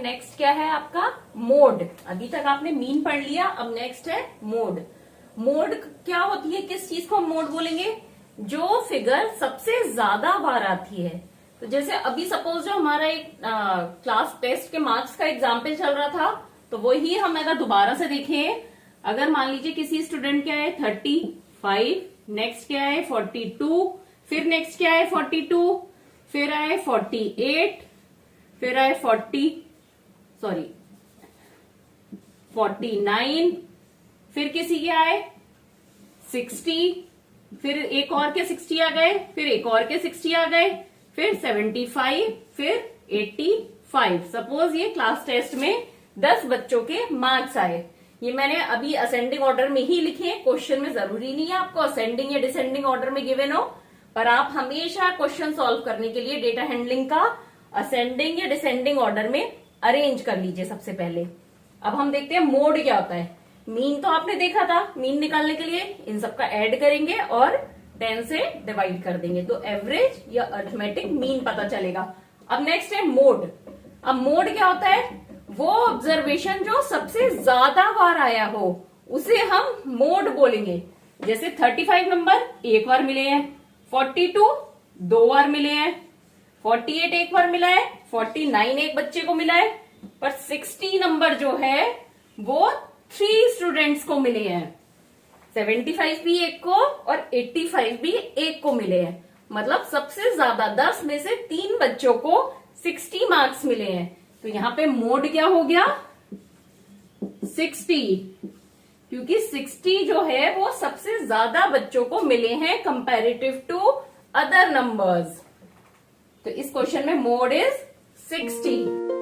Next क्या है आपका मोड। अभी तक आपने मीन पढ़ लिया, अब नेक्स्ट है मोड। मोड क्या होती है, किस चीज को हम मोड बोलेंगे, जो फिगर सबसे ज्यादा बार आती है। तो जैसे अभी सपोज जो हमारा एक क्लास टेस्ट के मार्क्स का एग्जाम्पल चल रहा था, तो वही हम अगर दोबारा से देखें, अगर मान लीजिए किसी स्टूडेंट क्या है 35, नेक्स्ट क्या है 42, फिर नेक्स्ट क्या है 42, फिर आए 48, फिर आए 49, फिर किसी के आए 60, फिर एक और के 60 आ गए, फिर एक और के 60 आ गए, फिर 75, फिर 85। सपोज ये क्लास टेस्ट में 10 बच्चों के मार्क्स आए। ये मैंने अभी असेंडिंग ऑर्डर में ही लिखे हैं, क्वेश्चन में जरूरी नहीं है आपको असेंडिंग या डिसेंडिंग ऑर्डर में गिवन हो, पर आप हमेशा क्वेश्चन सॉल्व करने के लिए डेटा हैंडलिंग का असेंडिंग या डिसेंडिंग ऑर्डर में अरेंज कर लीजिए सबसे पहले। अब हम देखते हैं मोड क्या होता है। मीन तो आपने देखा था, मीन निकालने के लिए इन सबका ऐड करेंगे और 10 से डिवाइड कर देंगे तो एवरेज या अरिथमेटिक मीन पता चलेगा। अब नेक्स्ट है मोड। अब मोड क्या होता है, वो ऑब्जर्वेशन जो सबसे ज्यादा बार आया हो उसे हम मोड बोलेंगे। जैसे 35 नंबर एक बार मिले हैं, 42 2 बार मिले हैं, 48 एक बार मिला है, 49 एक बच्चे को मिला है, पर 60 नंबर जो है वो 3 स्टूडेंट्स को मिले हैं। 75 भी एक को और 85 भी एक को मिले हैं। मतलब सबसे ज्यादा 10 में से 3 बच्चों को 60 मार्क्स मिले हैं। तो यहां पे मोड क्या हो गया 60, क्योंकि 60 जो है वो सबसे ज्यादा बच्चों को मिले हैं कंपैरेटिव टू अदर नंबर्स। तो इस क्वेश्चन में मोड इज 60।